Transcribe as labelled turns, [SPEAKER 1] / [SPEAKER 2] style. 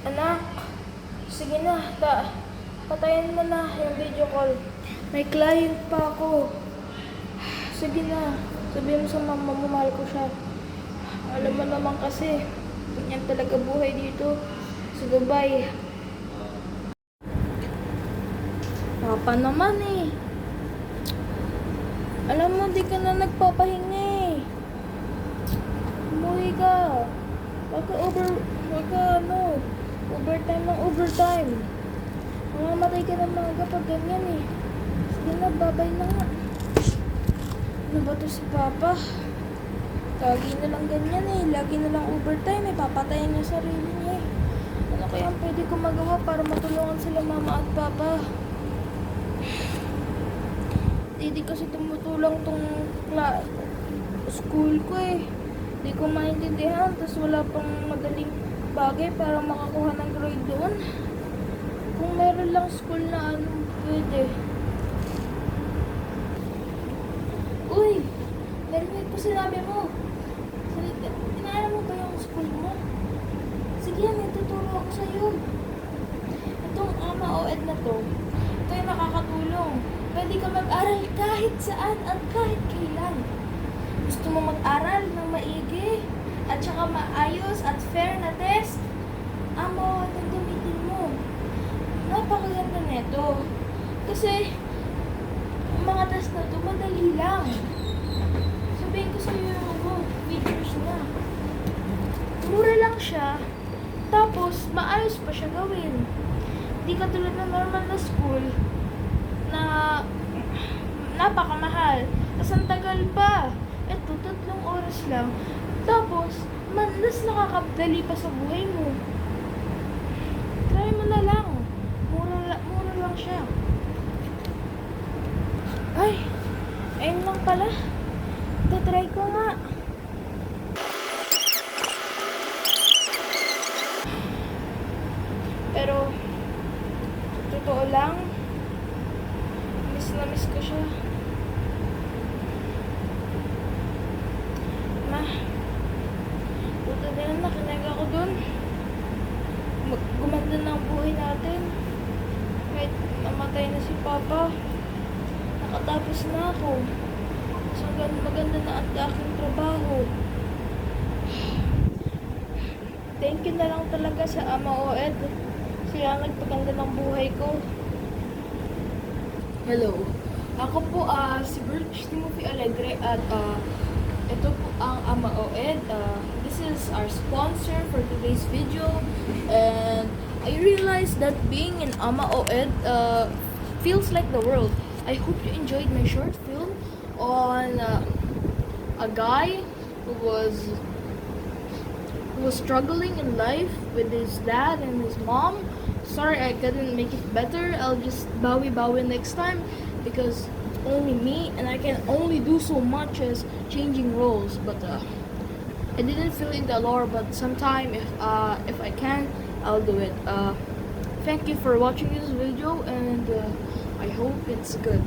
[SPEAKER 1] Anak, sige na, patayin mo na yung video call. May client pa ako. Sige na, sabihin mo sa mama mo, mahal ko siya. Alam mo naman kasi, ganyan talaga buhay dito sa Dubai. Papa naman eh. Alam mo, di ka na nagpapahinga eh. Umuwi ka. Wag ka overtime ng overtime. Mamamatay ka ng mga pag ganyan eh. Sige na, babay na nga. Ano ba to si Papa? Lagi na lang ganyan eh. Lagi na lang overtime eh. Papatayin niya sarili niya eh. Ano kaya ang pwede ko magawa para matulungan sila Mama at Papa? Hindi kasi tumutulong tong school ko eh. Hindi ko maintindihan. Tapos wala pang madaling bagay para makakuha ng grade doon. Kung meron lang school na pwede. Uy! Narinig ko sinabi mo. Tinaalam mo ba yung school mo? Sige yan, ituturo ako sa'yo. Itong ama o ed na to, ito yung nakakatulong. Pwede ka mag-aral kahit saan at kahit kailan. Gusto mo mag-aral ng maigi at saka maayos at fair na test? Ama o ed ang gamitin mo. Napakaganda neto. Kasi, ang mga test na to, madali lang. Sabihin ko sa'yo yung features niya. Mura lang siya. Tapos, maayos pa siya gawin. Hindi katulad ng normal na school na napakamahal. Tapos ang tagal pa. Ito, 3 oras lang. Tapos, mas nakakadali pa sa buhay mo. Try mo na lang. Mura lang siya. Ay, ayun lang pala. Try ko nga. Pero, totoo lang, miss na miss ko siya. Ma, buta din na nakinig ako dun. Gumanda na ang buhay natin. Kahit namatay na si Papa, nakatapos na ako. So, maganda na ang aking trabaho. Thank you na lang talaga sa Ama o Ed. Siya ang nagpaganda ng buhay ko. Hello. Ako po si Birch Timothy Alegre at ito po ang Ama o Ed. This is our sponsor for today's video, and I realized that being an Ama o Ed feels like the world. I hope you enjoyed my short film on a guy who was struggling in life with his dad and his mom. Sorry I couldn't make it better. I'll just bawi next time because only me and I can only do so much as changing roles. But I didn't feel in the lore, but sometime if I can, I'll do it. Thank you for watching this video, and I hope it's good.